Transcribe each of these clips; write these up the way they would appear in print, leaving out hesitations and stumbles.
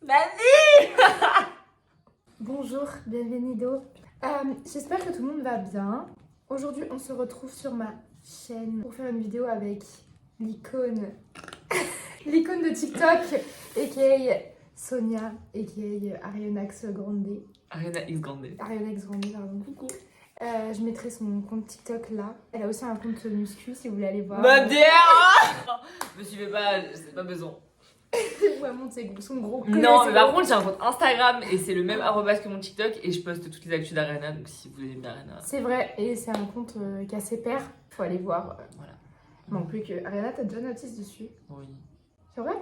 Vas-y. Bonjour, bienvenido. J'espère que tout le monde va bien. Aujourd'hui, on se retrouve sur ma chaîne pour faire une vidéo avec l'icône de TikTok, aka Sonia, aka Ariana X Grande. Ariana X Grande. Ariana X Grande, pardon. Coucou. Je mettrai son compte TikTok là. Elle a aussi un compte muscu si vous voulez aller voir. Ma bière. Me suivez pas, c'est pas besoin. Où elle monte son gros cul. Non, mais par contre, j'ai un compte Instagram et c'est le même arrobas que mon TikTok et je poste toutes les actus d'Ariana. Donc si vous aimez Ariana. C'est vrai, et c'est un compte qui a ses pairs. Faut aller voir. Voilà. Non plus que Ariana, t'as déjà notice dessus. Oui. C'est vrai?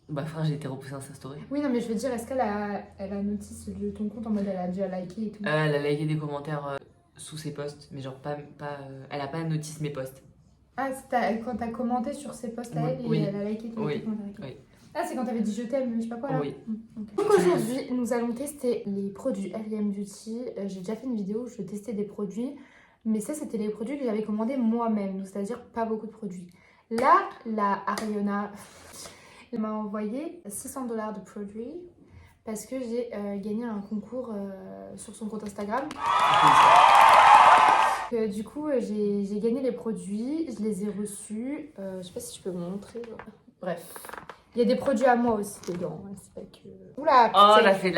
Bah, frère, j'ai été repoussée dans sa story. Oui, non, mais je veux dire, est-ce qu'elle a notice de ton compte en mode elle a déjà liké et tout? Elle a liké des commentaires sous ses posts, mais genre pas elle a pas notice mes posts. Ah, quand t'as commenté sur ses posts à elle et Oui. elle a liké tous les commentaires. Oui. Ah, c'est quand t'avais dit je t'aime, je sais pas quoi là? Oui. Okay. Donc aujourd'hui, nous allons tester les produits R.E.M. Beauty. J'ai déjà fait une vidéo où je testais des produits, mais ça, c'était les produits que j'avais commandés moi-même, c'est-à-dire pas beaucoup de produits. Là, la Ariana m'a envoyé 600 $ de produits parce que j'ai gagné un concours sur son compte Instagram. Du coup, j'ai gagné les produits, je les ai reçus. Je sais pas si je peux vous montrer. Bref. Il y a des produits à moi aussi dedans. C'est pas que... Oula, Oh, on a fait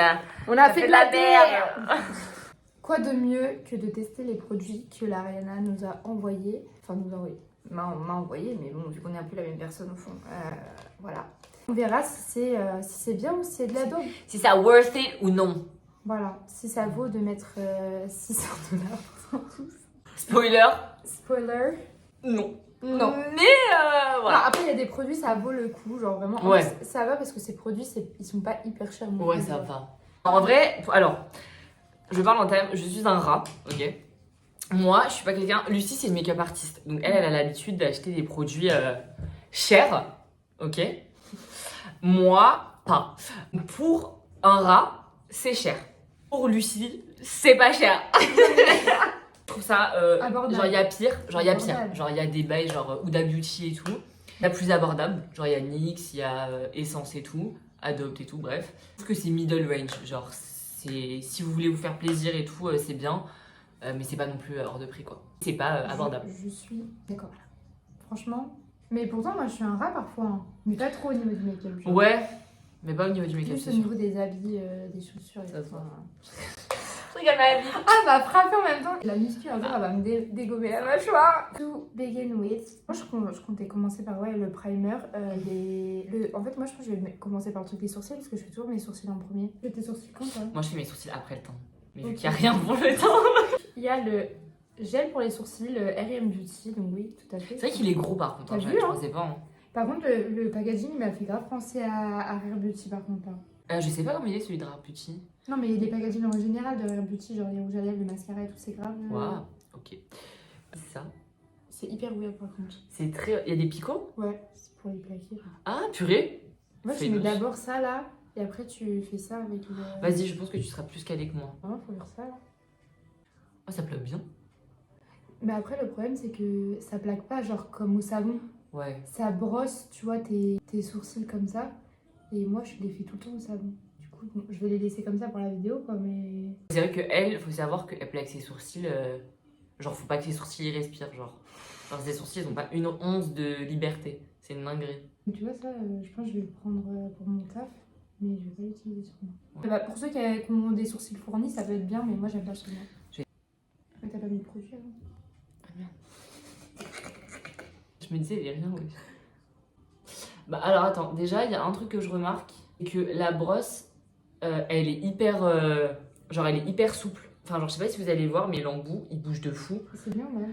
de la merde. Quoi de mieux que de tester les produits que la Ariana nous a envoyés. Enfin, m'a envoyé, mais bon, vu qu'on est un peu la même personne au fond. Voilà. On verra si c'est bien ou si c'est de la daube. Si ça worth it ou non. Voilà. Si ça vaut de mettre 600 $ pour tous. Spoiler. Spoiler. Non. Non. Mais voilà. Non, après, il y a des produits, ça vaut le coup. Genre vraiment, Ouais. En plus, ça va parce que ces produits, ils sont pas hyper chers. Ouais, ça va. En vrai, alors, je parle en termes, je suis un rat, ok. Moi, je suis pas quelqu'un. Lucie, c'est une make-up artiste. Donc, elle a l'habitude d'acheter des produits chers, ok. Moi, pas. Pour un rat, c'est cher. Pour Lucie, c'est pas cher. Je trouve ça. Genre, il y a pire. Genre, il y a pire. Genre, il y a des bails, genre Huda Beauty et tout. Il y a plus abordable. Genre, il y a NYX, il y a Essence et tout. Adopt et tout, bref. Je trouve que c'est middle range. Genre, si vous voulez vous faire plaisir et tout, c'est bien. Mais c'est pas non plus hors de prix, quoi. C'est pas abordable. Je suis d'accord. Franchement. Mais pourtant, moi, je suis un rat parfois. Hein. Mais pas trop au niveau du make-up. Genre. Ouais, mais pas au niveau du make-up, Juste c'est au sûr. niveau des habits, des chaussures et Ça tout. se voit. Je rigole, ma vie. Ah, elle m'a frappé en même temps. La muscu, un jour, elle va me dégommer la mâchoire. To begin with. Moi, je comptais commencer par le primer. En fait, moi, je pense que je vais commencer par le truc des sourcils parce que je fais toujours mes sourcils en premier. Tu fais tes sourcils quand, toi? Moi, je fais mes sourcils après le temps. Mais vu Ok. qu'il n'y a rien pour le temps. Il y a le gel pour les sourcils, le R.E.M. Beauty, donc oui, tout à fait. C'est vrai qu'il est gros par contre. T'as Je vu, hein pensais pas. Hein. Par contre, le packaging, il m'a fait grave penser à R.E.M. Beauty, par contre. Hein. Je sais pas comment il est celui de Rare Beauty. Non, mais les packagings en général de R.E.M. Beauty, genre les rouges à lèvres, le mascara et tout, c'est grave. Waouh, ok. C'est ça. C'est hyper weird, par contre. C'est très. Il y a des picots? Ouais, c'est pour les plaquer. Genre. Ah, purée. Moi, tu Fais mets douce. d'abord ça là, et après tu fais ça avec le. Vas-y, je pense que tu seras plus calé que moi. Vraiment, faut faire ça là. Oh, ça plaque bien. Mais après, le problème, c'est que ça plaque pas, genre comme au savon. Ouais. Ça brosse, tu vois, tes sourcils comme ça. Et moi, je les fais tout le temps au savon. Du coup, bon, je vais les laisser comme ça pour la vidéo, quoi, mais. C'est vrai qu'elle, faut savoir qu'elle plaque ses sourcils. Genre, faut pas que ses sourcils respirent. Genre, ses sourcils, ils ont pas une once de liberté. C'est une dinguerie. Tu vois, ça, je pense que je vais le prendre pour mon taf, mais je vais pas l'utiliser sur moi. Ouais. Bah, pour ceux qui ont des sourcils fournis, ça peut être bien, mais moi, j'aime pas sur moi. J'ai- Mais t'as pas mis de produit avant? Ah merde. Je me disais, il y a rien, oui. Bah, alors attends, déjà, il y a un truc que je remarque, c'est que la brosse, elle est hyper. Genre, elle est hyper souple. Enfin, genre, je sais pas si vous allez voir, mais l'embout, il bouge de fou. C'est bien, ouais.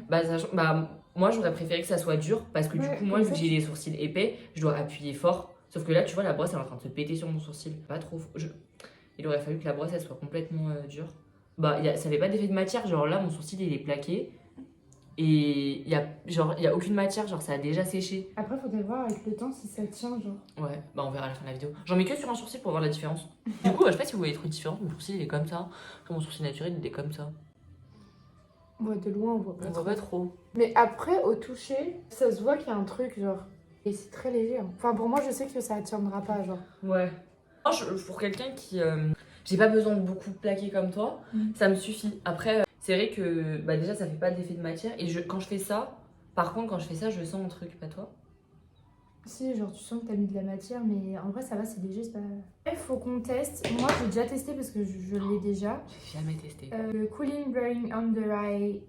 Bah, moi, j'aurais préféré que ça soit dur, parce que du Ouais, coup, moi, comme vu que ça, j'ai les sourcils épais, je dois appuyer fort. Sauf que là, tu vois, la brosse, elle est en train de se péter sur mon sourcil. Pas trop. Il aurait fallu que la brosse, elle soit complètement dure. Bah, ça fait pas d'effet de matière. Genre là, mon sourcil, il est plaqué. Et il y a aucune matière. Genre, ça a déjà séché. Après, faudrait voir avec le temps si ça tient, genre. Ouais, bah on verra à la fin de la vidéo. J'en mets que sur un sourcil pour voir la différence. Du coup, je sais pas si vous voyez trop de différence. Mon sourcil, il est comme ça. Mon sourcil naturel, il est comme ça. Ouais, de loin, on voit pas. On voit pas trop. Mais après, au toucher, ça se voit qu'il y a un truc, genre. Et c'est très léger. Hein. Enfin, pour moi, je sais que ça tiendra pas, genre. Ouais. Pour quelqu'un qui... j'ai pas besoin de beaucoup plaquer comme toi, ça me suffit. Après, c'est vrai que bah, déjà, ça fait pas d'effet de matière. Et quand je fais ça, par contre, quand je fais ça, je sens un truc, pas toi? Si, genre tu sens que t'as mis de la matière, mais en vrai ça va, c'est léger, c'est pas... Il faut qu'on teste. Moi j'ai déjà testé parce que je l'ai déjà. J'ai jamais testé. Le Cooling Blurring Under Eye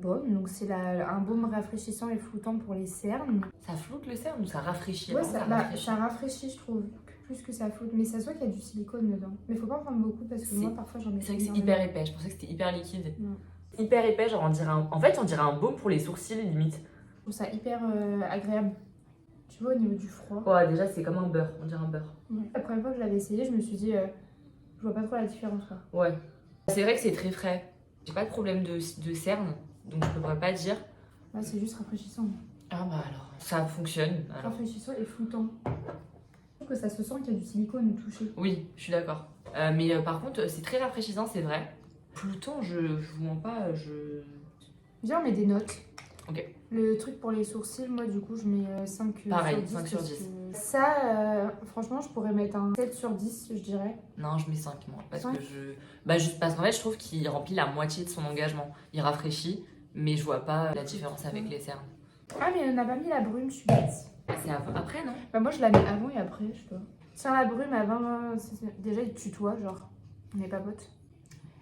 Balm, donc c'est un baume rafraîchissant et floutant pour les cernes. Ça floute le cerne ou ça rafraîchit? Ouais, Alors, ça rafraîchit je trouve, plus que ça floute, mais ça se voit qu'il y a du silicone dedans. Mais faut pas en prendre beaucoup parce que moi parfois j'en ai... C'est vrai que c'est hyper épais, je pensais que c'était hyper liquide. Non. Hyper épais, genre en fait on dirait un baume pour les sourcils limite. Je trouve ça hyper agréable. Tu vois, au niveau du froid. Ouais, déjà c'est comme un beurre, on dirait un beurre. Ouais. La première fois que je l'avais essayé, je me suis dit, je vois pas trop la différence quoi. Ouais. C'est vrai que c'est très frais. J'ai pas de problème de cernes, donc je pourrais pas dire. Là c'est juste rafraîchissant. Ah bah alors, ça fonctionne. Alors. Rafraîchissant et floutant. Je trouve que ça se sent qu'il y a du silicone touché. Oui, je suis d'accord. Mais par contre, c'est très rafraîchissant, c'est vrai. Floutant, je vous mens pas, Viens, on met des notes. Ok. Le truc pour les sourcils, moi du coup je mets 5 Pareil, sur 10. 5 sur 10. Ça, franchement, je pourrais mettre un 7 sur 10, je dirais. Non, je mets 5 moi. Parce 5? que Bah, juste parce qu'en fait, je trouve qu'il remplit la moitié de son engagement. Il rafraîchit, mais je vois pas la différence avec les cernes. Ah, mais on n'a pas mis la brume, je suis bête. C'est après, non? Bah, moi je la mets avant et après, je sais pas. Tiens, la brume avant, déjà il tutoie, genre, on n'est pas potes.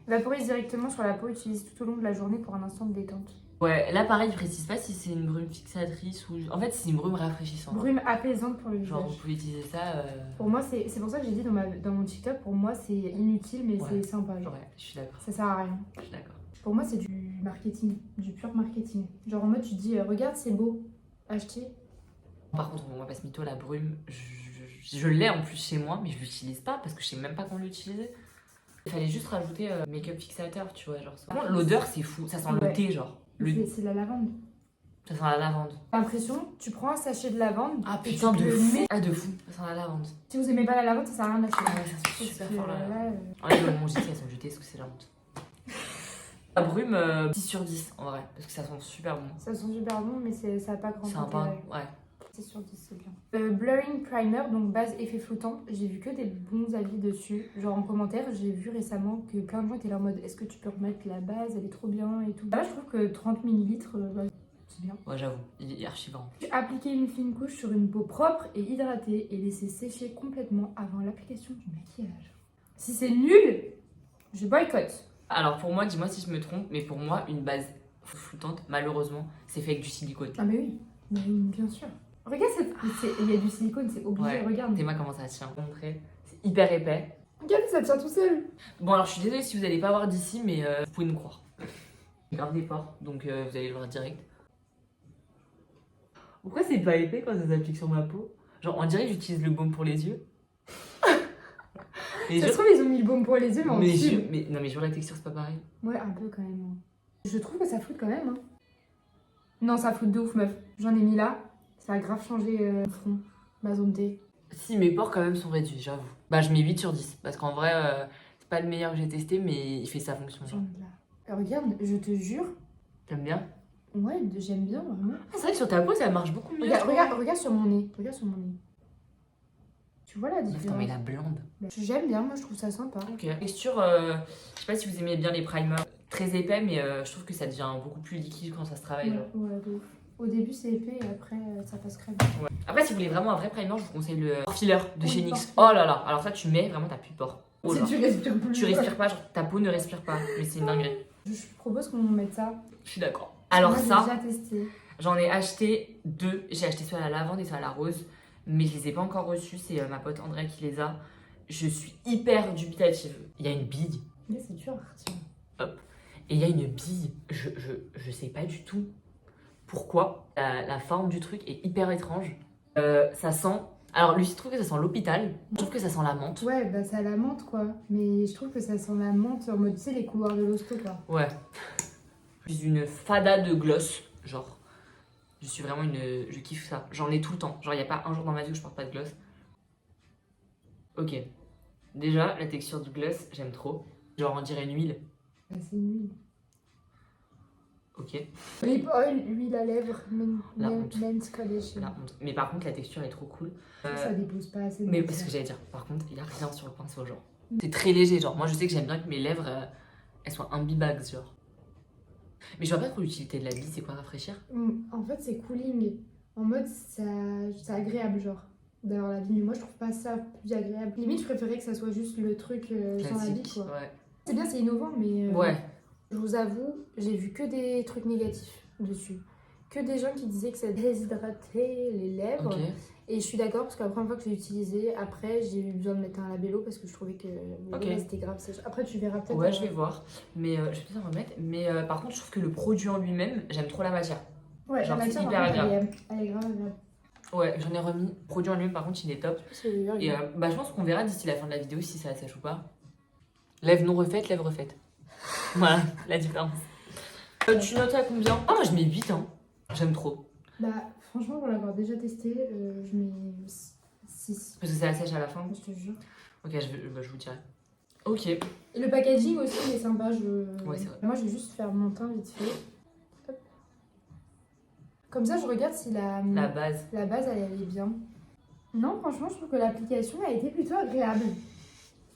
Vaporise directement sur la peau, utilise tout au long de la journée pour un instant de détente. Ouais, là pareil, je précise pas si c'est une brume fixatrice ou. En fait, c'est une brume rafraîchissante. Brume apaisante pour le Genre, visage. vous pouvez utiliser ça. Pour moi, c'est pour ça que j'ai dit dans mon TikTok, pour moi c'est inutile, mais Ouais. c'est sympa. Genre. Ouais, je suis d'accord. Ça sert à rien. Je suis d'accord. Pour moi, c'est du marketing, du pur marketing. Genre en mode, tu te dis, regarde, c'est beau, acheter. Par contre, on va pas se mytho, la brume, je l'ai en plus chez moi, mais je l'utilise pas parce que je sais même pas comment l'utiliser. Il fallait juste rajouter make-up fixateur, tu vois. Genre. Par contre, l'odeur, c'est fou. Ça sent le thé, genre. C'est la lavande. Ça sent la lavande. J'ai l'impression, tu prends un sachet de lavande. Ah et putain, tu de le fou. mets- Ah, de fou. Ça sent la lavande. Si vous aimez pas la lavande, ça sert à rien d'acheter. Ah ouais, ça sent super Parce que, fort la lavande. là, Ouais, mon JT, elles sont jetées parce que c'est la honte. La brume, 10 sur 10 en vrai, parce que ça sent super bon. ça sent super bon, mais ça n'a pas grand C'est un pain, intérêt. ouais. 6 sur 10, c'est bien. Blurring Primer, donc base effet flottant. J'ai vu que des bons avis dessus. Genre en commentaire, j'ai vu récemment que plein de gens étaient là en mode est-ce que tu peux remettre la base, elle est trop bien et tout. Là, je trouve que 30 ml, c'est bien. Ouais, j'avoue, il est archi bon. Appliquer une fine couche sur une peau propre et hydratée et laisser sécher complètement avant l'application du maquillage. Si c'est nul, je boycotte. Alors pour moi, dis-moi si je me trompe, mais pour moi, une base flottante, malheureusement, c'est fait avec du silicone. Ah mais oui, bien sûr. Regarde, il y a du silicone, c'est obligé, Ouais. regarde. Dis-moi comment ça tient. Montrer. C'est hyper épais. Regarde, ça tient tout seul. Bon, alors je suis désolée si vous n'allez pas voir d'ici, mais vous pouvez me croire. Grave des pores, donc vous allez le voir direct. Pourquoi c'est pas épais quand ça s'applique sur ma peau? Genre, on dirait que j'utilise le baume pour les yeux. Et Ça je- se trouve, ils ont mis le baume pour les yeux, mais en mais, tube. non, mais je vois la texture, c'est pas pareil. Ouais, un peu quand même. hein. Je trouve que ça floute quand même. Hein. Non, ça floute de ouf, meuf. J'en ai mis là. Ça a grave changé mon front, ma zone T. Si, mes pores quand même sont réduits, j'avoue. Bah, je mets 8 sur 10. Parce qu'en vrai, c'est pas le meilleur que j'ai testé, mais il fait sa fonction. J'en ai là. Regarde, je te jure. T'aimes bien? Ouais, j'aime bien, vraiment. Ah, c'est vrai que sur ta peau, ça marche beaucoup mieux. je trouve. Regarde sur mon nez. Regarde sur mon nez. Tu vois la Meuf, t'en mets différence? la blonde. J'aime bien, moi je trouve ça sympa. Ok. Texture, je sais pas si vous aimez bien les primers. Très épais, mais je trouve que ça devient beaucoup plus liquide quand ça se travaille. Ouais, Genre. ouais, de ouf. Au début c'est épais et après ça passe crème. Ouais. Après, si vous voulez vraiment un vrai primer, je vous conseille le pore filler de Oui, chez NYX. pore Oh là là, alors ça, tu mets vraiment, t'as plus de pores. Oh là. Si tu respires plus. Tu respires pas, genre ta peau ne respire pas. Mais c'est une dinguerie. Je propose qu'on mette ça. Je suis d'accord. Alors Moi, ça, j'ai déjà testé. j'en ai acheté 2. J'ai acheté soit la lavande et soit la rose. Mais je les ai pas encore reçus. C'est ma pote Andrea qui les a. Je suis hyper dubitative. Il y a une bille. Mais c'est dur à retirer. Et il y a une bille. Je sais pas du tout pourquoi. La forme du truc est hyper étrange. Ça sent... Alors Lucie trouve que ça sent l'hôpital. Je trouve que ça sent la menthe. Ouais, bah ça la menthe quoi. Mais je trouve que ça sent la menthe en mode, tu sais, les couloirs de l'hosto quoi. Ouais. Plus une fada de gloss. Genre. Je suis vraiment une... Je kiffe ça. J'en ai tout le temps. Genre, il n'y a pas un jour dans ma vie où je porte pas de gloss. Ok. Déjà, la texture du gloss, j'aime trop. Genre, on dirait une huile. Bah, c'est nul. Ok. Lip oil, huile à lèvres, La honte. men's condition. La honte. Mais par contre, la texture est trop cool. Ça dépose pas assez. de Mais matière. parce que j'allais dire, par contre, il y a rien sur le pinceau, genre. C'est très léger, genre. Moi, je sais que j'aime bien que mes lèvres, elles soient imbibags, genre. Mais je vois pas trop l'utilité de la bille, c'est quoi, rafraîchir? En fait, c'est cooling. En mode, c'est agréable, genre, d'avoir la bille. Mais moi, je trouve pas ça plus agréable. Limite, je préférais que ça soit juste le truc sans la bille, Classique, quoi. ouais. C'est bien, c'est innovant, mais Ouais. je vous avoue, j'ai vu que des trucs négatifs dessus. Que des gens qui disaient que ça déshydratait les lèvres. Ok. Et je suis d'accord parce que la première fois que j'ai utilisé, après, j'ai eu besoin de mettre un labello parce que je trouvais que Ok. c'était grave sèche. Après, tu verras peut-être. Ouais, je vais voir. Mais je vais peut-être en remettre. Mais par contre, je trouve que le produit en lui-même, j'aime trop la matière. Ouais, genre, la c'est matière, hyper par contre, agréable. elle est grave agréable. Ouais, j'en ai remis. Produit en lui-même, par contre, il est top. C'est Et bah, je pense qu'on verra d'ici la fin de la vidéo si ça sèche ou pas. Lèvres non refaites, lèvres refaites. Voilà, la différence. Tu notes à combien? Ah, moi je mets 8, hein. J'aime trop. Bah, franchement, pour l'avoir déjà testé, je mets 6. Parce que ça sèche à la fin. Je te jure. Ok, je vous dirai. Ok. Et le packaging aussi, il est sympa. Ouais, c'est vrai. Moi, je vais juste faire mon teint vite fait. Hop. Comme ça, je regarde si La base. la base, elle est bien. Non, franchement, je trouve que l'application a été plutôt agréable.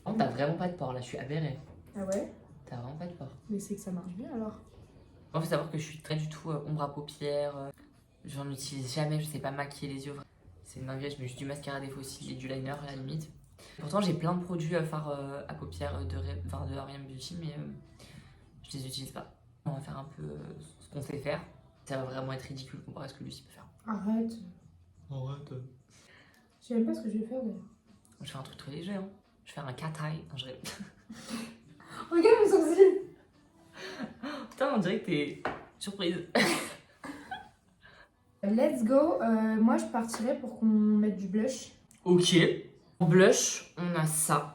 Oh, t'as vraiment pas de pores là, je suis aberrée. Ah ouais? T'as vraiment pas de pores. Mais c'est que ça marche bien alors. Moi, faut savoir que je suis très du tout ombre à paupières. J'en utilise jamais, je sais pas maquiller les yeux. C'est une dinguerie, je mets juste du mascara des fossiles et du liner à la limite. Pourtant, j'ai plein de produits fards à paupières de R.E.M. Beauty, mais je les utilise pas. On va faire un peu ce qu'on sait faire. Ça va vraiment être ridicule comparé à ce que Lucie peut faire. Arrête. Arrête. Je sais même pas ce que je vais faire d'ailleurs. Je fais un truc très léger, hein. Je vais faire un cat-eye. Non, je rêve. Regarde mon sourcil. Putain, on dirait que t'es surprise. Let's go. Moi, je partirais pour qu'on mette du blush. Ok. En blush, on a ça.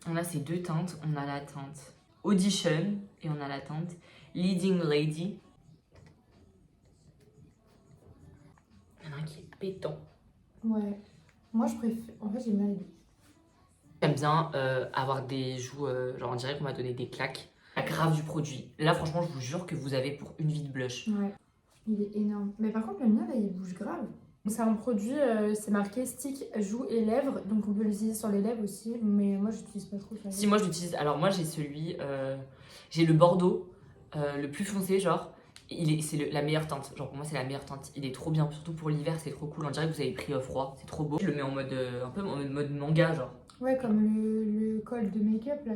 On a ces deux teintes. On a la teinte Audition et on a la teinte Leading Lady. Il y en a un qui est pétant. Ouais. Moi, je préfère. En fait, j'aime bien les deux. J'aime bien avoir des joues, genre on dirait qu'on m'a donné des claques. La grave du produit. Là, franchement, je vous jure que vous avez pour une vie de blush. Ouais. Il est énorme. Mais par contre, le mien, là, il bouge grave. C'est un produit, c'est marqué stick, joues et lèvres. Donc, on peut l'utiliser sur les lèvres aussi. Mais moi, je l'utilise pas trop sur les Si lèvres. moi je l'utilise, alors moi j'ai celui, j'ai le Bordeaux, le plus foncé genre, c'est la meilleure teinte, genre pour moi c'est la meilleure teinte, il est trop bien, surtout pour l'hiver c'est trop cool, on dirait que vous avez pris froid, c'est trop beau. Je le mets en mode, un peu en mode manga genre. Ouais, comme le col de make-up, là.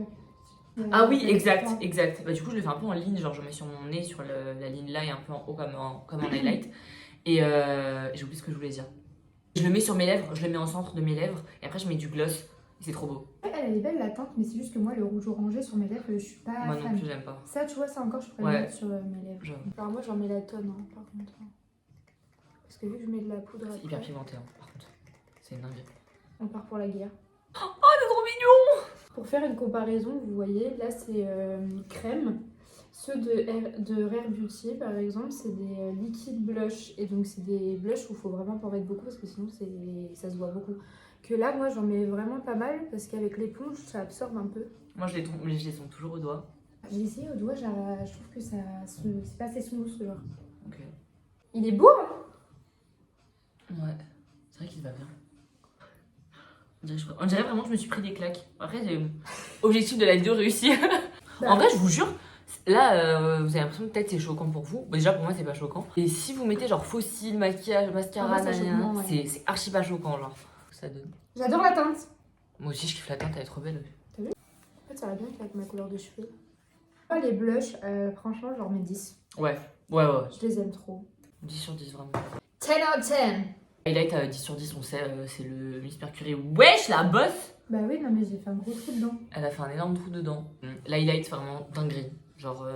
Ah oui, Le exact, point. exact. Bah du coup je le fais un peu en ligne, genre je mets sur mon nez, sur la ligne là et un peu en haut comme un highlight. Et j'ai oublié ce que je voulais dire. Je le mets sur mes lèvres, je le mets en centre de mes lèvres, et après je mets du gloss, et c'est trop beau. Elle est belle la teinte, mais c'est juste que moi, le rouge orangé sur mes lèvres, je suis pas Moi non fan. plus j'aime pas. Ça, tu vois, ça encore, je pourrais Ouais. le mettre sur mes lèvres. J'avoue. Alors moi, j'en mets la tonne, hein, par contre. Parce que vu que je mets de la poudre C'est hyper après, pimenté hein, par contre. C'est une dinguerie. on part pour la guerre. Oh c'est trop mignon. Pour faire une comparaison, vous voyez, là, c'est crème. Ceux de Rare Beauty, par exemple, c'est des liquides blush. Et donc, c'est des blushs où il faut vraiment pas en mettre beaucoup parce que sinon, ça se voit beaucoup. Que là, moi, j'en mets vraiment pas mal parce qu'avec l'éponge, ça absorbe un peu. Moi je les sens toujours au doigt. J'ai essayé au doigt, je trouve que c'est pas assez smooth, ce genre. Ok. Il est beau, hein? Ouais, c'est vrai qu'il va bien. On dirait vraiment que je me suis pris des claques. Après, c'est objectif de la vidéo réussi. Bah, En vrai, je vous jure, là, vous avez l'impression que peut-être c'est choquant pour vous. Bon, déjà, pour moi, c'est pas choquant. Et si vous mettez genre fossile, maquillage, mascara, Ah, bah, ça choque nanana, moins, ouais. c'est archi pas choquant, genre. Ça donne. J'adore la teinte. Moi aussi, je kiffe la teinte, elle est trop belle. En fait, ça va bien avec ma couleur de cheveux. Ah, les blushs, franchement, je leur mets 10. Ouais. Je les aime trop. 10 sur 10, vraiment. 10 out of 10. Highlight 10 sur 10, on sait, c'est le Miss Mercury. Wesh, la bosse! Bah oui, non, mais j'ai fait un gros trou dedans. Elle a fait un énorme trou dedans. L'highlight, vraiment dinguerie. Genre,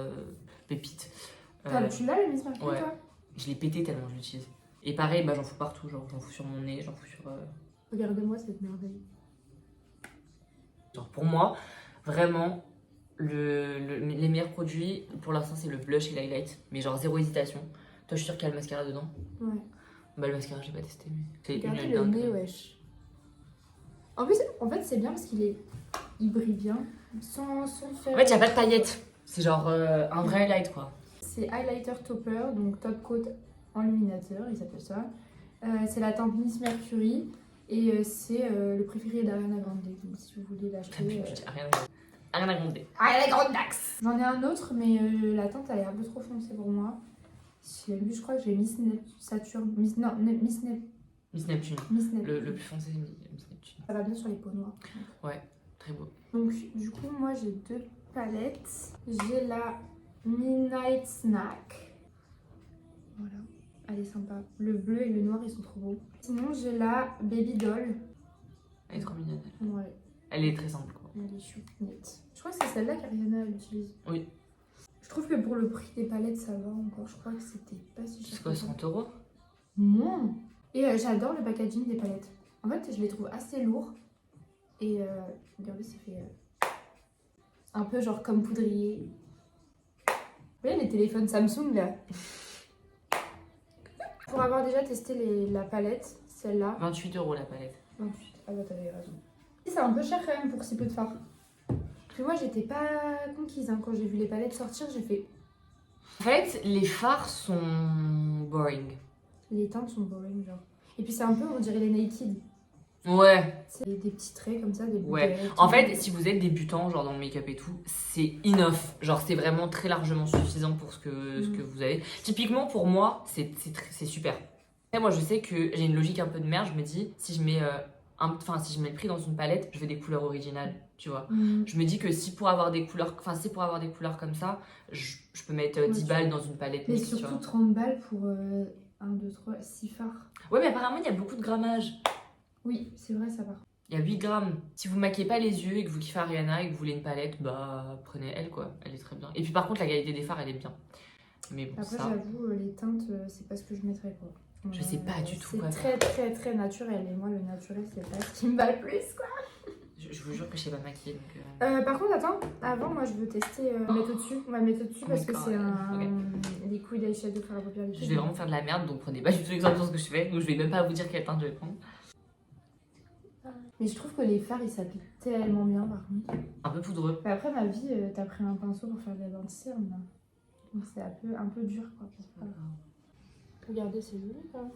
pépite. Tu l'as, le Miss Mercury, ouais. toi? Je l'ai pété tellement je l'utilise. Et pareil, bah, j'en fous partout. Genre, j'en fous sur mon nez, j'en fous sur. Regarde-moi cette merveille. Genre, pour moi, vraiment, les meilleurs produits, pour l'instant, c'est le blush et l'highlight. Mais genre, zéro hésitation. Toi, je suis sûre qu'il y a le mascara dedans. Ouais. Bah, le mascara, j'ai pas testé. Mais c'est Regardez une le dingue. nez, wesh. En plus, en fait, c'est bien parce il brille bien. Sans faire. En fait, il n'y a pas de paillettes. C'est genre un vrai highlight, quoi. c'est Highlighter Topper, donc top coat enluminateur, il s'appelle ça. C'est la teinte Miss Mercury et c'est le préféré d'Ariana Grande. Donc si vous voulez l'acheter. Ariana Grande. Ariana Grande Dax. J'en ai un autre, mais la teinte elle est un peu trop foncée pour moi. Je crois que j'ai Miss Saturn. Miss Neptune. Miss Neptune. Miss Neptune. Le plus foncé, c'est Miss Neptune. Ça va bien sur les peaux noires. Ouais, très beau. Donc du coup, moi j'ai deux palettes. J'ai la Midnight Snack. Voilà, elle est sympa. Le bleu et le noir, ils sont trop beaux. Sinon, j'ai la Baby Doll. Elle est trop mignonne. Ouais, Elle est très simple, quoi. elle est choupinette. Je crois que c'est celle-là qu'Ariana utilise. Oui. Je trouve que pour le prix des palettes, ça va encore. Je crois que c'était pas si cher. C'est quoi, 100 €? Non. Et j'adore le packaging des palettes. En fait, je les trouve assez lourds. Et regardez, ça fait un peu genre comme poudrier. Vous voyez les téléphones Samsung là? Pour avoir déjà testé la palette, celle-là. 28 € la palette. 28. Ah bah t'avais raison. C'est un peu cher quand même pour si peu de fard. Parce que moi j'étais pas conquise hein. Quand j'ai vu les palettes sortir, j'ai fait. En fait, les fards sont boring. Les teintes sont boring genre. Et puis c'est un peu, on dirait les Naked. Ouais. C'est des petits traits comme ça, des Ouais. bouclettes. En fait, si vous êtes débutant, genre dans le make-up et tout, c'est enough. Genre, c'est vraiment très largement suffisant pour ce que vous avez. Typiquement, pour moi, c'est super. Après, moi, je sais que j'ai une logique un peu de merde. Je me dis, si je mets si je mets le prix dans une palette, je veux des couleurs originales, tu vois. Je me dis que si pour avoir des couleurs comme ça, je peux mettre 10 balles dans une palette Mais mixte, tu surtout vois. 30 balles pour 1, 2, 3, 6 fards. Ouais, mais apparemment, il y a beaucoup de grammage. Oui, c'est vrai, ça va. Il y a 8 grammes. Si vous maquillez pas les yeux et que vous kiffez Ariana et que vous voulez une palette, bah prenez elle quoi. Elle est très bien. Et puis par contre, la qualité des fards, elle est bien. Mais bon, Après, ça. j'avoue, les teintes, c'est pas ce que je mettrais quoi. Je sais pas du tout quoi C'est très très naturel. Et moi, le naturel, c'est pas ce qui me va le plus quoi. Je vous jure que je sais pas maquiller donc. Par contre, attends, avant, moi je veux tester mettre au-dessus. On va le mettre au-dessus Oh parce my que God. c'est un Ok. liquid eyeshadow pour la paupière liquide. Je vais vraiment faire de la merde donc prenez pas du tout exemple sur ce que je fais. Donc je vais même pas vous dire quelle teinte je vais prendre. Mais je trouve que les fards ils s'appliquent tellement bien par contre. Un peu poudreux. Mais après, ma vie, t'as pris un pinceau pour faire de la dents de cerne là. Donc c'est un peu dur quoi. C'est pas grave. Regardez, c'est joli quand même.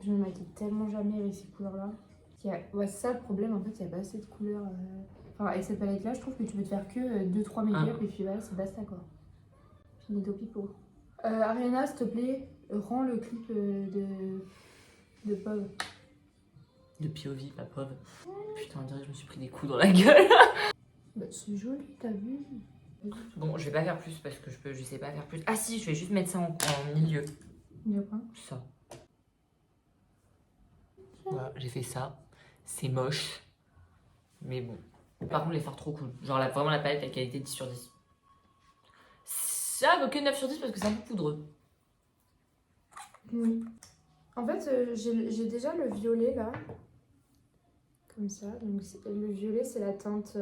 Je me maquille tellement jamais avec ces couleurs-là. Ouais, c'est ça le problème, en fait, il n'y a pas assez de couleurs. Enfin, avec cette palette-là, je trouve que tu peux te faire que 2-3 make-up et puis voilà, c'est basta quoi. Finito pipo. Ariana, s'il te plaît, rends le clip de Pov. De POV, pas pauvre. Putain, on dirait que je me suis pris des coups dans la gueule. Bah, c'est joli, t'as vu? Bon, je vais pas faire plus parce que je sais pas faire plus. Ah si, je vais juste mettre ça en milieu. Il y a quoi? Ça. Voilà, j'ai fait ça. C'est moche. Mais bon. Par contre, les fards trop cool. Genre vraiment la palette, la qualité 10 sur 10. Ça vaut que 9 sur 10 parce que c'est un peu poudreux. Oui. En fait, j'ai déjà le violet là. Comme ça. Donc, le violet, c'est la teinte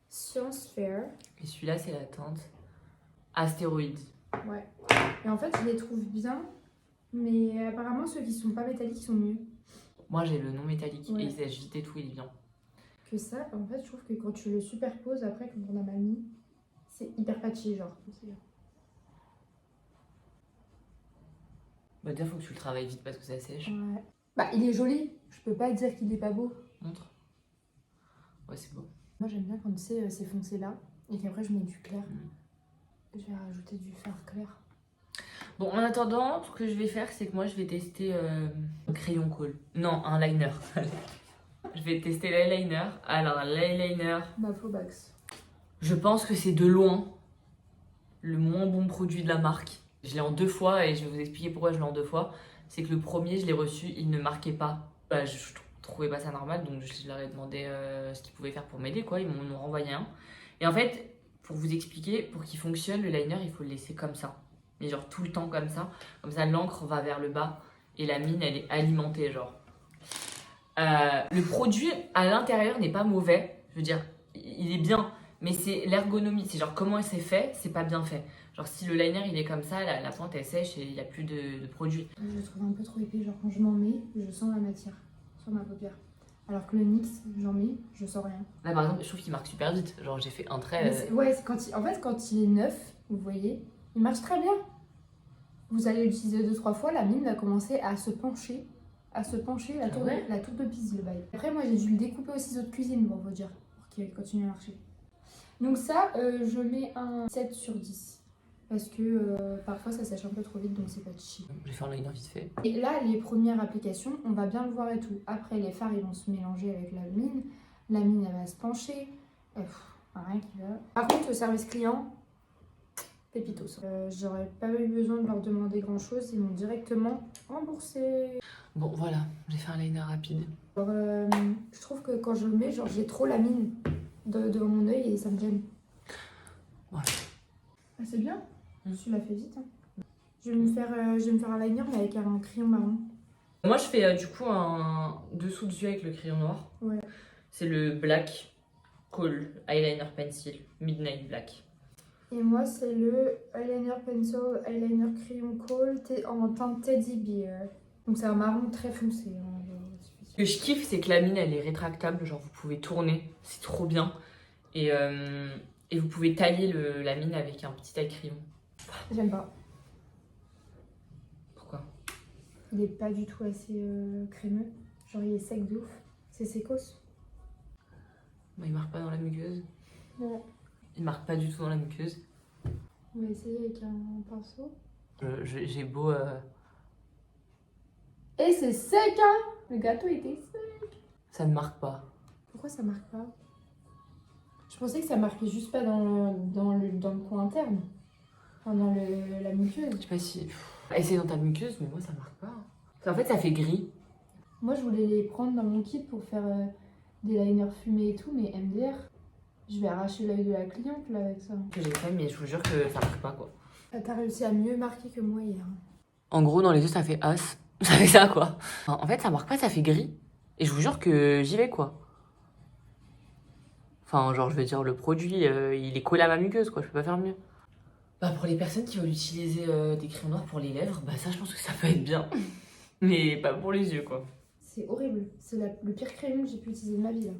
Science Fair. Et celui-là, c'est la teinte Astéroïde. Ouais. Et en fait, je les trouve bien. Mais apparemment, ceux qui sont pas métalliques sont mieux. Moi, j'ai le non métallique Ouais. et il sèche vite et tout, il est bien. Que ça, en fait, je trouve que quand tu le superposes après, comme on a mal mis, c'est hyper patchy, genre. Bah, déjà, faut que tu le travailles vite parce que ça sèche. Ouais. Bah, il est joli. Je peux pas dire qu'il est pas beau. Montre. Ouais, c'est beau. Moi, j'aime bien quand tu sais, c'est foncé là. Et qu'après, je mets du clair. Mm. Je vais rajouter du fard clair. Bon, en attendant, ce que je vais faire, c'est que moi, je vais tester un crayon colle. Non, un liner. Je vais tester l'eyeliner. Alors, l'eyeliner, Ma Flobax. je pense que c'est de loin le moins bon produit de la marque. Je l'ai en 2 fois et je vais vous expliquer pourquoi je l'ai en 2 fois. C'est que le premier, je l'ai reçu, il ne marquait pas. Bah, je trouvais pas ça normal, donc je leur ai demandé ce qu'ils pouvaient faire pour m'aider, quoi. Ils m'en ont renvoyé un. Et en fait, pour vous expliquer, pour qu'il fonctionne, le liner, il faut le laisser comme ça. Mais genre tout le temps comme ça. Comme ça, l'encre va vers le bas et la mine, elle est alimentée, genre. Le produit à l'intérieur n'est pas mauvais. Je veux dire, il est bien. Mais c'est l'ergonomie. C'est genre comment c'est fait, c'est pas bien fait. Genre si le liner, il est comme ça, la pointe, elle sèche et il n'y a plus de produit. Je le trouve un peu trop épais. Genre, quand je m'en mets, je sens la matière sur ma paupière. Alors que le NYX, j'en mets, je sens rien. Là, par exemple, je trouve qu'il marque super vite. Genre, j'ai fait un trait. Mais ouais, c'est quand en fait, quand il est neuf, vous voyez, il marche très bien. Vous allez l'utiliser 2-3 fois, la mine va commencer à se pencher. La tour, ouais. la tour de Pise, le bail. Après, moi, j'ai dû le découper au ciseau de cuisine, pour vous dire, pour qu'il continue à marcher. Donc ça, je mets un 7 sur 10. Parce que parfois, ça sèche un peu trop vite, donc c'est pas chill. Je vais faire l'eyeliner vite fait. Et là, les premières applications, on va bien le voir et tout. Après, les fards, ils vont se mélanger avec la mine. La mine, elle va se pencher. Rien qui va. Par contre, au service client, pépitos. J'aurais pas eu besoin de leur demander grand chose. Ils m'ont directement remboursé. Bon, voilà, j'ai fait un liner rapide. Alors, je trouve que quand je le mets, genre, j'ai trop la mine devant mon œil et ça me gêne. Voilà. Ah, c'est bien. Tu l'as fait vite. Hein. Je vais me faire un liner, mais avec un crayon marron. Moi, je fais du coup un dessous de yeux avec le crayon noir. Ouais. C'est le Black Kohl Eyeliner Pencil Midnight Black. Et moi, c'est le eyeliner pencil, eyeliner crayon Kohl en teinte Teddy Bear. Donc, c'est un marron très foncé. Hein, Ce que je kiffe, c'est que la mine, elle est rétractable. Genre, vous pouvez tourner. C'est trop bien. Et vous pouvez tailler la mine avec un petit taille-crayon. J'aime pas. Pourquoi? Il est pas du tout assez crémeux. Genre, il est sec de ouf. C'est sécos. Bah, il marque pas dans la muqueuse. Ouais. Il marque pas du tout dans la muqueuse. On va essayer avec un pinceau. J'ai beau... Et c'est sec, hein! Le gâteau était sec. Ça ne marque pas. Pourquoi ça marque pas? Je pensais que ça marquait juste pas dans le coin interne. Enfin, dans la muqueuse. Je sais pas si... Essaye dans ta muqueuse, mais moi, ça marque pas. En fait, ça fait gris. Moi, je voulais les prendre dans mon kit pour faire des liners fumés et tout, mais MDR, je vais arracher l'œil de la cliente là avec ça. Que j'ai fait, mais je vous jure que ça marque pas, quoi. T'as réussi à mieux marquer que moi hier. En gros, dans les yeux, ça fait as. Ça fait ça, quoi. En fait, ça marque pas, ça fait gris. Et je vous jure que j'y vais, quoi. Enfin, genre, je veux dire, le produit, il est collé à ma muqueuse, quoi. Je peux pas faire mieux. Bah, pour les personnes qui veulent utiliser des crayons noirs pour les lèvres, bah ça, je pense que ça peut être bien. Mais pas pour les yeux, quoi. C'est horrible. C'est le pire crayon que j'ai pu utiliser de ma vie là.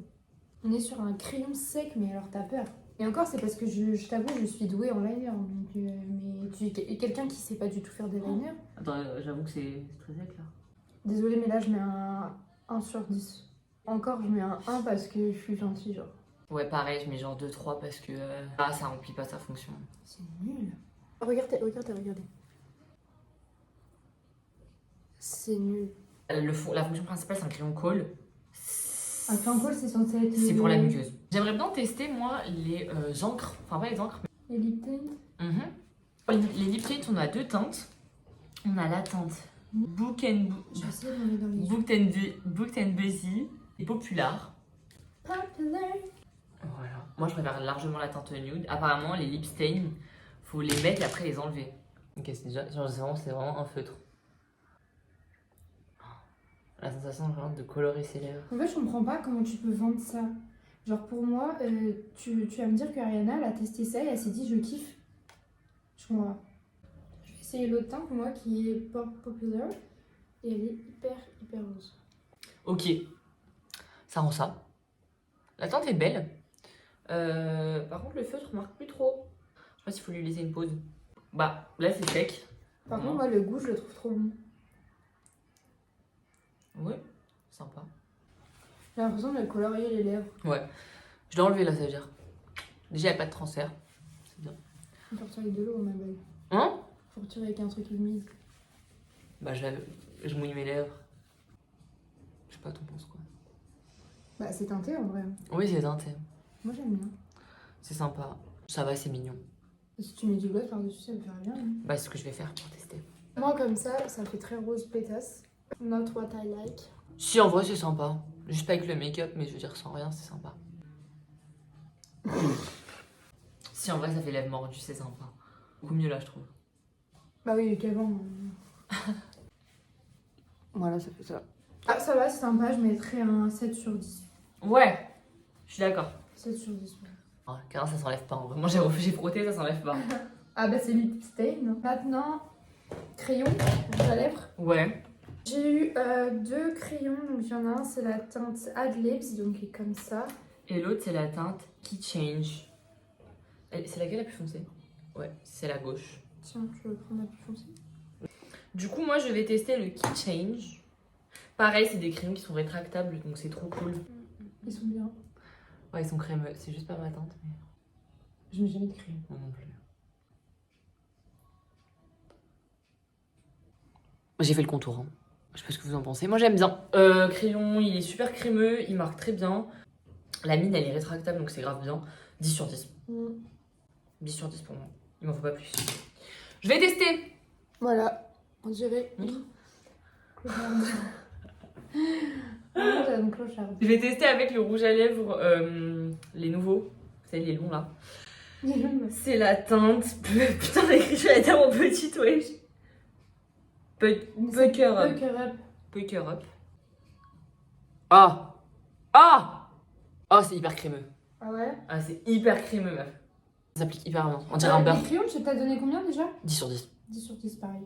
On est sur un crayon sec, mais alors t'as peur. Et encore, c'est parce que je t'avoue, je suis douée en liner. Donc, mais tu es quelqu'un qui sait pas du tout faire des liners. Attends, j'avoue que c'est très sec, là. Désolée, mais là, je mets un 1 sur 10. Encore, je mets un 1 parce que je suis gentille, genre. Ouais, pareil, je mets genre 2-3 parce que ça remplit pas sa fonction. C'est nul. Regardez. C'est nul. La fonction principale, c'est un crayon Kohl. Un crayon Kohl, c'est censé être... C'est pour la muqueuse. J'aimerais bien tester, moi, les encres. Enfin, pas les encres, Les lip tint. Les lip tint, on a deux teintes. On a la teinte Book and Je vais essayer de me mettre dans les yeux. Book and Busy et Popular. Popular. Voilà. Moi, je préfère largement la teinte nude. Apparemment, les lip stains, faut les mettre et après les enlever. Ok, c'est vraiment un feutre. La sensation vraiment de colorer ses lèvres. En fait, je comprends pas comment tu peux vendre ça. Genre, pour moi, tu vas me dire qu'Ariana, elle a testé ça et elle s'est dit, je kiffe. Je comprends pas. Je vais essayer l'autre teinte, moi, qui est Popular. Et elle est hyper rose. Ok. Ça rend ça. La teinte est belle. Par contre, le feutre marque plus trop. Je sais pas s'il faut lui laisser une pause. Bah, là, c'est sec. Par contre, moi, le goût, je le trouve trop bon. Ouais, sympa. J'ai l'impression de colorier les lèvres. Ouais. Je l'ai enlevé là, ça veut dire. Déjà, il n'y a pas de transfert. C'est bien. On peut retirer avec de l'eau, ma belle. Hein? Faut retirer avec un truc humide. Bah, je mouille mes lèvres. Je sais pas, t'en penses quoi? Bah, c'est teinté en vrai. Oui, c'est teinté. Moi, j'aime bien. C'est sympa. Ça va, c'est mignon. Et si tu mets du gloss par-dessus, ça me ferait bien. Hein. Bah, c'est ce que je vais faire pour tester. Moi, comme ça fait très rose pétasse. Not what I like. Si, en vrai, c'est sympa. Juste pas avec le make-up, mais je veux dire, sans rien, c'est sympa. Si, en vrai, ça fait lèvres mordues, c'est sympa. Beaucoup mieux là, je trouve. Bah oui, qu'avant. Voilà, ça fait ça. Ah, ça va, c'est sympa, je mettrais un 7 sur 10. Ouais, je suis d'accord. 7 sur 10. Ouais. Ouais, car ça s'enlève pas. Vraiment, j'ai frotté, ça s'enlève pas. Ah bah c'est lip stain. Maintenant, crayon, rouge à lèvres. Ouais. J'ai eu deux crayons, donc il y en a un, c'est la teinte Ad Libs, donc il est comme ça. Et l'autre, c'est la teinte Key Change. C'est laquelle la plus foncée? Ouais, c'est la gauche. Tiens, je vais prendre la plus foncée. Du coup, moi, je vais tester le Key Change. Pareil, c'est des crayons qui sont rétractables, donc c'est trop cool. Ils sont bien. Ouais, ils sont crémeux. C'est juste pas ma teinte, mais Je n'ai jamais de crayon. moi non plus. J'ai fait le contour. Hein. Je sais pas ce que vous en pensez. Moi, j'aime bien. Crayon, il est super crémeux, il marque très bien. La mine, elle est rétractable, donc c'est grave bien. 10 sur 10. 10 sur 10 pour moi. Il m'en faut pas plus. Je vais tester. Voilà, on dirait Montre. clocharde. J'ai une clocharde. Je vais tester avec le rouge à lèvres, les nouveaux. C'est les longs là. C'est la teinte. Putain, l'écriture est tellement petite, wesh. Pucker up. Pucker up. Pucker up. Ah! Ah! Oh, c'est hyper crémeux. Ah ouais? Ah, c'est hyper crémeux, meuf. Ça s'applique hyper bien. On dirait un beurre. Les crayons, tu t'as donné combien déjà? 10 sur 10. 10 sur 10, pareil.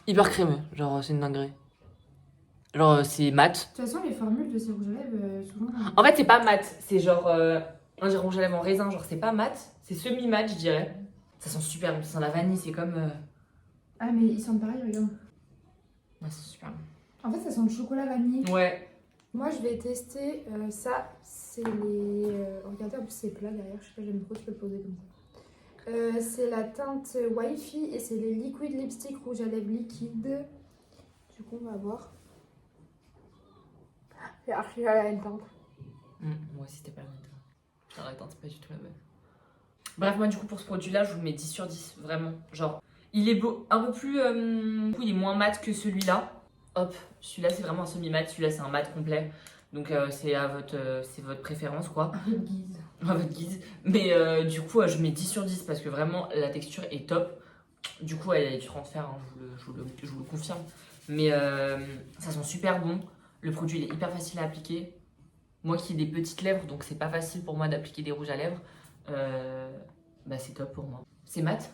Hyper crémeux. Genre, c'est une dinguerie. Genre, c'est mat. De toute façon, les formules de ces rouges à lèvres, souvent. En fait, c'est pas mat. C'est genre. On dirait rouge à lèvres en raisin. Genre, c'est pas mat. C'est semi-mat, je dirais. Ça sent super bon. Ça sent la vanille. C'est comme. Ah, mais ils sentent pareil, regarde. Ouais, c'est super bon. En fait, ça sent le chocolat vanille. Ouais. Moi, je vais tester ça. C'est les. Regardez, en plus, c'est plat derrière. Je sais pas, j'aime trop, tu peux le poser comme ça. C'est la teinte Wi-Fi et c'est les liquid lipstick rouge à lèvres liquide. Du coup, on va voir. C'est archi à la teinte. Moi aussi, c'était pas la même. Putain, la teinte, c'est pas du tout la même. Bref, moi, du coup, pour ce produit-là, je vous mets 10 sur 10. Vraiment. Genre, il est beau, un peu plus. Du coup, il est moins mat que celui-là. Hop, celui-là, c'est vraiment un semi-mat. Celui-là, c'est un mat complet. Donc, c'est votre préférence, quoi. Un peu de guise. À votre guise. Mais du coup, je mets 10 sur 10 parce que vraiment, la texture est top. Du coup, elle est du transfert, hein, je vous le confirme. Mais ça sent super bon. Le produit, il est hyper facile à appliquer. Moi qui ai des petites lèvres, donc c'est pas facile pour moi d'appliquer des rouges à lèvres. Bah, c'est top pour moi. C'est mat?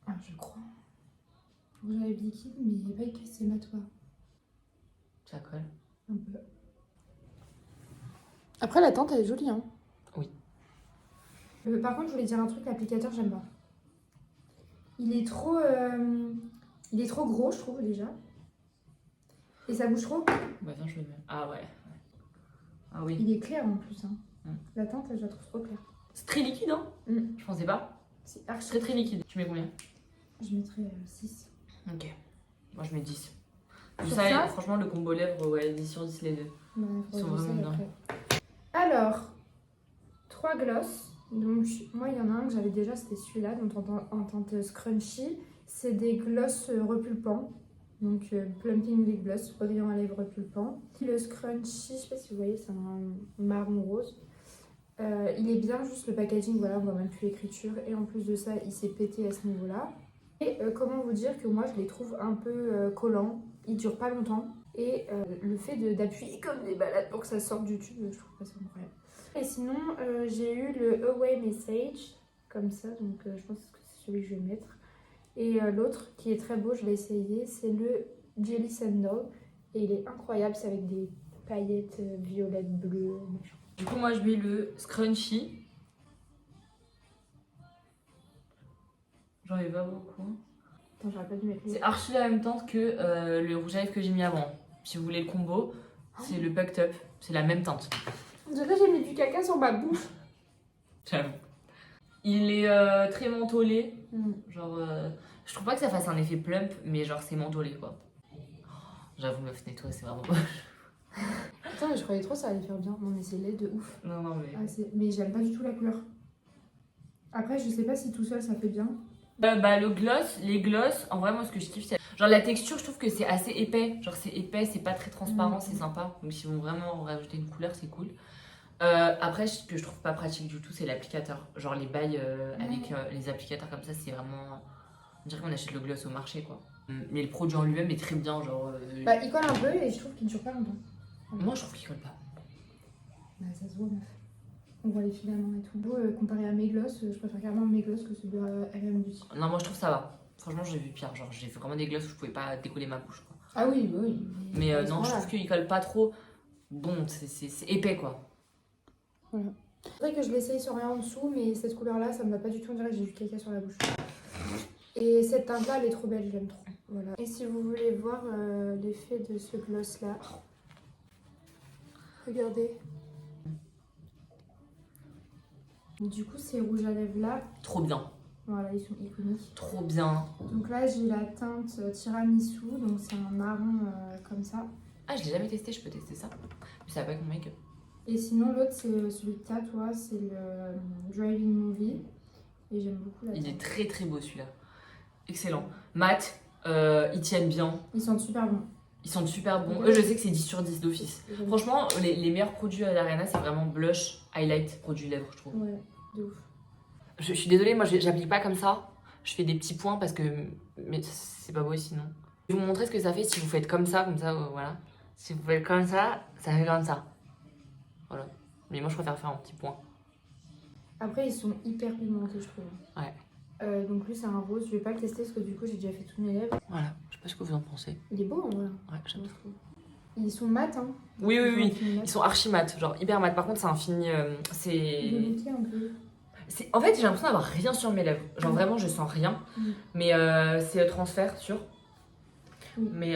Ah, je crois. Rouge à lèvres liquide, mais il n'y a pas écrit c'est mat ou pas. Ça colle. Un peu. Après, la teinte, elle est jolie, hein. Oui. Par contre, je voulais dire un truc, l'applicateur, j'aime pas. Il est trop gros, je trouve, déjà. Et ça bouge trop. Bah, viens, je le mets. Ah ouais. Ah oui. Il est clair en plus, hein. Mm. La teinte, je la trouve trop claire. C'est très liquide, hein? Mm. Je pensais pas. C'est archi. C'est très liquide. Tu mets combien? Je mettrais 6. Ok. Moi, je mets 10. Sur Ça, ça franchement, le combo lèvres, ouais, 10 sur 10 les deux. Ouais, Ils sont vraiment bien. Alors, 3 gloss. Donc, moi, il y en a un que j'avais déjà, c'était celui-là, dont en teinte scrunchy. C'est des gloss repulpants. Donc, Plumping Lip Gloss, brillant à lèvres repulpant. Le scrunchy, je sais pas si vous voyez, c'est un marron rose. Il est bien, juste le packaging, voilà, on voit même plus l'écriture. Et en plus de ça, il s'est pété à ce niveau-là. Et comment vous dire que moi, je les trouve un peu collants. Ils durent pas longtemps. Et le fait d'appuyer comme des balades pour que ça sorte du tube, je trouve pas ça incroyable. Et sinon, j'ai eu le Away Message, comme ça, donc je pense que c'est celui que je vais mettre. Et l'autre qui est très beau, je l'ai essayé, c'est le Jelly Sandal. Et il est incroyable, c'est avec des paillettes violettes, bleues, machin. Du coup, moi, je mets le scrunchy. J'en ai pas beaucoup. Attends, j'aurais pas dû mettre C'est archi la même teinte que le rouge à lèvres que j'ai mis avant. Si vous voulez le combo, c'est le Pucked Up. C'est la même teinte. On dirait que j'ai mis du caca sur ma bouche. J'avoue. Il est très mentholé. Genre, je trouve pas que ça fasse un effet plump, mais genre, c'est mentholé quoi. J'avoue, meuf, nettoie, c'est vraiment moche. Attends, mais je croyais trop ça allait faire bien. Non, mais c'est laid de ouf. Non, non, mais. Ah, mais j'aime pas du tout la couleur. Après, je sais pas si tout seul ça fait bien. Bah, le gloss, les gloss, en vrai, moi, ce que je kiffe, c'est. Genre, la texture, je trouve que c'est assez épais. Genre, c'est épais, c'est pas très transparent, c'est sympa. Donc, s'ils vont vraiment rajouter une couleur, c'est cool. Après, ce que je trouve pas pratique du tout, c'est l'applicateur. Genre, les bails avec les applicateurs comme ça, c'est vraiment. On dirait qu'on achète le gloss au marché, quoi. Mais le produit en lui-même est très bien, genre. Bah, il colle un peu et je trouve qu'il ne dure pas longtemps. Moi, je trouve qu'il colle pas. Bah, ça se voit, meuf. On voit les filaments et tout. Comparé à mes gloss, je préfère carrément mes gloss que celui de RM Beauty. Non, moi, je trouve ça va. Franchement, j'ai vu pire. Genre, j'ai fait vraiment des gloss où je pouvais pas décoller ma bouche, quoi. Ah oui, oui. Mais à ce non, je point-là. trouve qu'il colle pas trop. Bon, c'est épais quoi. Voilà. C'est vrai que je l'essaye sur rien en dessous, mais cette couleur-là, ça me va pas du tout. On dirait que j'ai du caca sur la bouche. Et cette teinte-là, elle est trop belle, j'aime trop. Voilà. Et si vous voulez voir l'effet de ce gloss-là, regardez. Du coup, ces rouges à lèvres-là, Trop bien. voilà, ils sont iconiques. Trop bien. Donc là, j'ai la teinte tiramisu, donc c'est un marron comme ça. Ah, je l'ai jamais testé, je peux tester ça. Mais ça va pas avec mon make-up. Et sinon, l'autre, c'est celui que t'as, toi, c'est le Driving Movie. Et j'aime beaucoup la Il est teinte. très très beau celui-là. Excellent. Mat, ils tiennent bien. Ils sentent super bon. Ils sentent super bons. Ouais. Eux, je sais que c'est 10 sur 10 d'office. J'aime. Franchement, les meilleurs produits à l'Arena, c'est vraiment blush, highlight, produit lèvres, je trouve. Ouais, de ouf. Je suis désolée, moi j'applique pas comme ça. Je fais des petits points parce que mais c'est pas beau sinon. Je vais vous montrer ce que ça fait si vous faites comme ça, voilà. Si vous faites comme ça fait comme ça. Voilà. Mais moi je préfère faire un petit point. Après, ils sont hyper pigmentés, je trouve. Ouais. Donc lui, c'est un rose. Je vais pas le tester parce que du coup, j'ai déjà fait toutes mes lèvres. Voilà. Je sais pas ce que vous en pensez. Il est beau en vrai. Ouais, j'aime. je trouve. Ils sont mat, hein. Oui, oui, Ils ont un oui. fini mat. Ils sont archi mat, genre hyper mat. Par contre, c'est un fini. C'est. Velouté un peu. En fait, j'ai l'impression d'avoir rien sur mes lèvres. Genre vraiment, je sens rien. Mais c'est transfert sur. Mais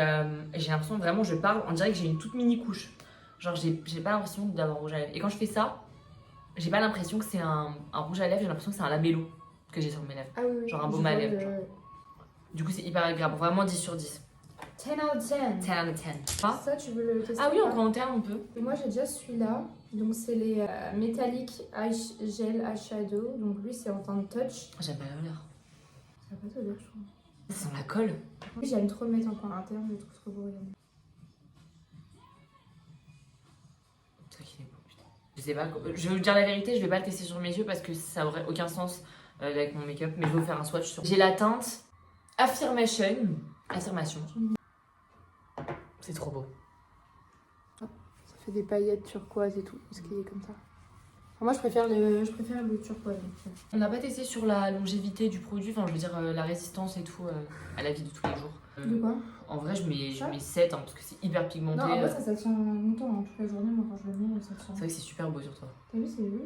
j'ai l'impression vraiment, je parle, on dirait que j'ai une toute mini couche. Genre, j'ai pas l'impression d'avoir rouge à lèvres. Et quand je fais ça, j'ai pas l'impression que c'est un rouge à lèvres, j'ai l'impression que c'est un lamello que j'ai sur mes lèvres. Ah oui, oui. Genre un baume à lèvres. Du coup, c'est hyper agréable. Vraiment 10 sur 10. 10 out of 10. 10 out of 10. Ah, Ça, tu veux le tester? ah oui, ou en pas? commentaire, on peut. Et moi, j'ai déjà celui-là. Donc, c'est les Metallic Gel Eyeshadow. Donc, lui, c'est en teinte touch. J'aime pas l'odeur. Ça va pas te dire, je trouve. Ça sent la colle. Oui, j'aime trop le mettre en coin interne. Je le trouve trop beau. Regarde. C'est vrai qu'il est beau, putain. Je sais pas, je vais vous dire la vérité, je vais pas le tester sur mes yeux parce que ça aurait aucun sens avec mon make-up. Mais je vais vous faire un swatch sur. J'ai la teinte Affirmation. Affirmation. C'est trop beau. Ça fait des paillettes turquoises et tout. Parce qu'il est comme ça. Enfin, moi, je préfère le turquoise. On n'a pas testé sur la longévité du produit, enfin je veux dire la résistance et tout à la vie de tous les jours. De quoi? En vrai, je mets Ça 7 parce que c'est hyper pigmenté. Non, en vrai, ça tient longtemps. Hein. Toute la journée, moi, quand je le mets, ça tient. C'est vrai que c'est super beau sur toi. T'as vu, c'est joli.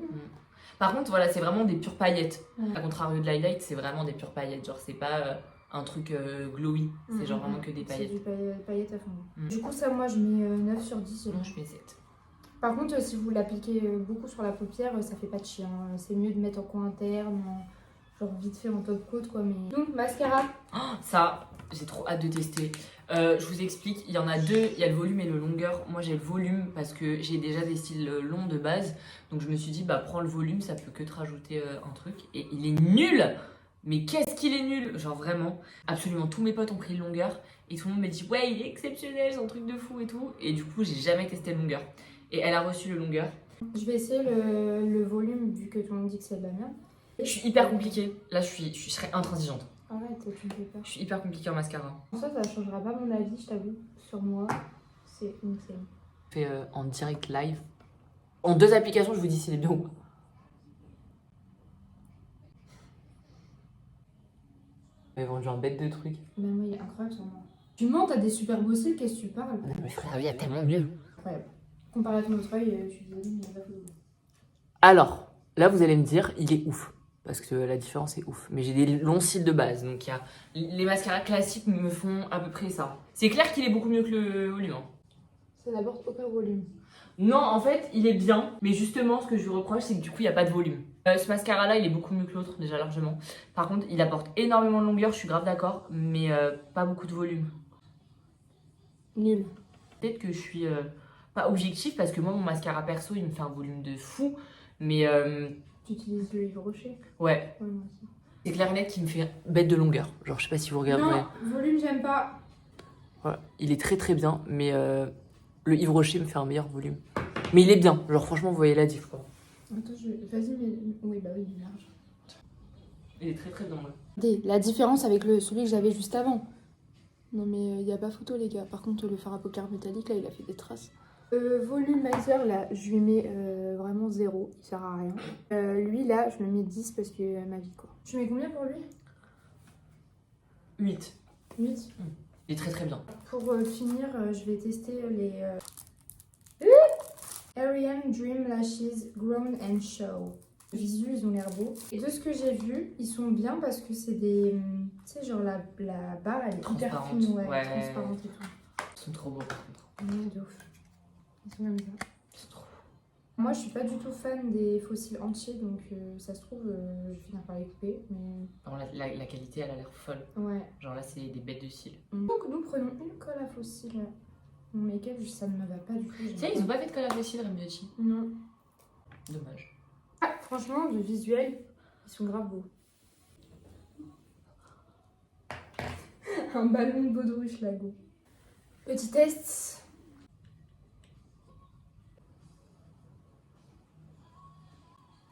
Par contre, voilà, c'est vraiment des pures paillettes. Ouais. À contrario de l'highlight, c'est vraiment des pures paillettes. Genre, c'est pas un truc glowy, c'est genre vraiment que des C'est paillettes. du paillettes à fond. Mm. Du coup, ça, moi, je mets 9 sur 10. Non, je mets 7. Par contre, si vous l'appliquez beaucoup sur la paupière, ça fait pas de chien. C'est mieux de mettre en coin interne, genre vite fait en top coat, quoi. Mais... Donc, mascara. Oh, ça, j'ai trop hâte de tester. Je vous explique, il y en a deux, il y a le volume et le longueur. Moi j'ai le volume parce que j'ai déjà des styles longs de base. Donc je me suis dit, bah prends le volume, ça peut que te rajouter un truc. Et il est nul! Mais qu'est-ce qu'il est nul! Genre vraiment, absolument tous mes potes ont pris le longueur. Et tout le monde me dit, ouais, il est exceptionnel, c'est un truc de fou et tout. Et du coup, j'ai jamais testé le longueur. Et elle a reçu le longueur. Je vais essayer le volume, vu que tout le monde dit que c'est de la merde. Je suis hyper compliquée. Là, je serais intransigeante. Arrête, tu me fais peur. Je suis hyper compliquée en mascara. Ça changera pas mon avis, je t'avoue. Sur moi, c'est insane. Je fais en direct live. En 2 applications, je vous dis s'il est bien ou pas. J'ai vendu un bête de trucs. Mais moi, il est incroyable sur moi. Tu mens, t'as des super beaux cils, qu'est-ce que tu parles? Mais frère, il y a tellement mieux. Incroyable. Comparé à ton autre œil, tu disais, il n'y a pas de... Alors, là, vous allez me dire, il est ouf. Parce que la différence est ouf. Mais j'ai des longs cils de base. Donc, les mascaras classiques me font à peu près ça. C'est clair qu'il est beaucoup mieux que le volume. Hein. Ça n'apporte aucun volume. Non, en fait, il est bien. Mais justement, ce que je lui reproche, c'est que du coup, il n'y a pas de volume. Ce mascara-là, il est beaucoup mieux que l'autre, déjà largement. Par contre, il apporte énormément de longueur, je suis grave d'accord. Mais pas beaucoup de volume. Nul. Peut-être que je suis pas objective parce que moi, mon mascara perso, il me fait un volume de fou. Mais Tu utilises le Yves Rocher? ouais, Ouais, moi aussi. c'est clair et net qui me fait bête de longueur. Genre, je sais pas si vous regardez. Non, volume, j'aime pas. Voilà. Il est très très bien, mais le Yves Rocher me fait un meilleur volume. Mais il est bien, genre franchement, vous voyez la diff quoi. Attends, vas-y, mais... Oui, bah oui, il est large. Il est très très bien, ouais. Regardez, la différence avec celui que j'avais juste avant. Non mais il n'y a pas photo les gars. Par contre le fard à paupières métallique là il a fait des traces. Volumizer là je lui mets vraiment 0, il sert à rien. Lui là je le mets 10 parce que ma vie quoi. Tu mets combien pour lui? 8. 8. Il est très très bien. Pour finir, je vais tester les R.E.M. Dream Lashes Grown and Show. Visu, ils ont l'air beaux. Et de ce que j'ai vu, ils sont bien parce que c'est des... Tu sais, genre la barre, elle est hyper Transparente, fine, ouais. transparente et tout. Ils sont trop beaux par contre. Ouais, de ouf. Ils sont même bien. Ils sont trop beaux. Moi, je suis pas du tout fan des fossiles entiers, donc ça se trouve, je vais finir par les couper. Mais Par contre, la qualité, elle a l'air folle. ouais. Genre là, c'est des bêtes de cils. Donc, nous prenons une colle à fossiles. Mon make-up, ça ne me va pas du tout. j'aime Tiens, ils ont pas fait de colle à fossiles, Rem Beauty. Non. Dommage. Ah, franchement, le visuel, ils sont grave beaux. Un ballon de baudruche, là, go. Petit test.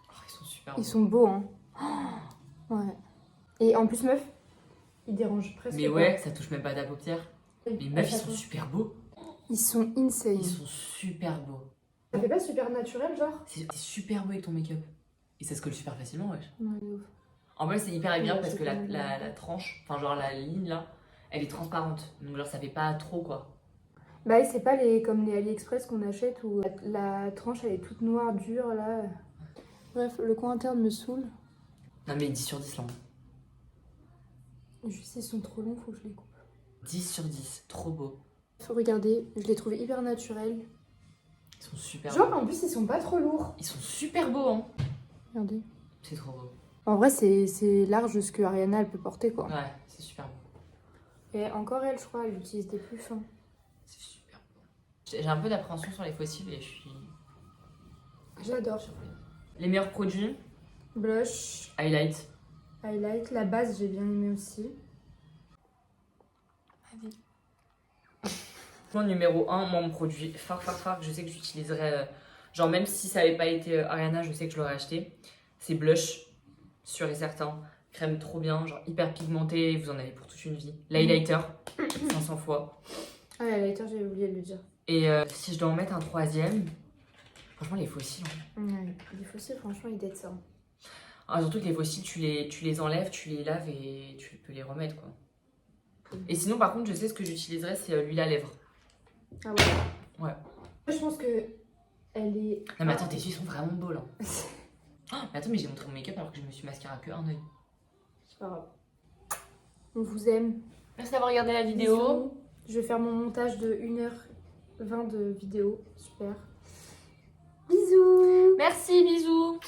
Oh, ils sont super Ils beaux. sont beaux, hein. Oh, ouais. Et en plus, meuf, ils dérangent presque Mais pas. ouais, ça touche même pas ta paupière. Et Mais à meuf, ils chaque sont fois. super beaux. Ils sont insane. Ils sont super beaux. Ça fait pas super naturel, genre? C'est super beau avec ton make-up. Et ça se colle super facilement, wesh. Ouais, de ouf. En vrai, c'est hyper agréable Ouais, parce c'est que pas mal. la tranche, enfin genre la ligne là, elle est transparente. Donc genre ça fait pas trop quoi. Bah, c'est pas comme les AliExpress qu'on achète où la tranche elle est toute noire, dure là. Bref, le coin interne me saoule. Non mais 10 sur 10 là. Juste, ils sont trop longs, faut que je les coupe. 10 sur 10, trop beau. Faut regarder, je les trouve hyper naturels. Ils sont super Genre, beaux. en plus, ils sont pas trop lourds. Ils sont super beaux hein. Regardez. C'est trop beau. En vrai, c'est large ce que Ariana elle peut porter quoi. Ouais, c'est super beau. Et encore elle, je crois, elle utilise des plus fins. C'est super beau. J'ai un peu d'appréhension sur les fossiles et je suis J'adore. surprise. Les meilleurs produits, Blush, highlight. highlight, la base j'ai bien aimé aussi. Mon numéro 1, mon produit phare, que je sais que j'utiliserais, genre même si ça avait pas été Ariana, je sais que je l'aurais acheté. C'est blush, sûr et certain. Crème trop bien, genre hyper pigmentée, vous en avez pour toute une vie. L'highlighter, 500 fois. Ah, l'highlighter, j'ai oublié de le dire. Et si je dois en mettre un troisième, franchement les fossiles. Hein. Ouais, les fossiles, franchement, ils datent ça. Ah, surtout que les fossiles, tu les enlèves, tu les laves et tu peux les remettre quoi. Et sinon par contre, je sais ce que j'utiliserais, c'est l'huile à lèvres. Ah ouais. Ouais. Je pense que elle est... Non mais attends, tes yeux sont vraiment beaux là. Oh, mais attends, mais j'ai montré mon make-up alors que je me suis mascara que un œil. C'est pas grave. On vous aime. Merci d'avoir regardé la vidéo. Bisous. Je vais faire mon montage de 1h20 de vidéo. Super. Bisous. Merci, bisous.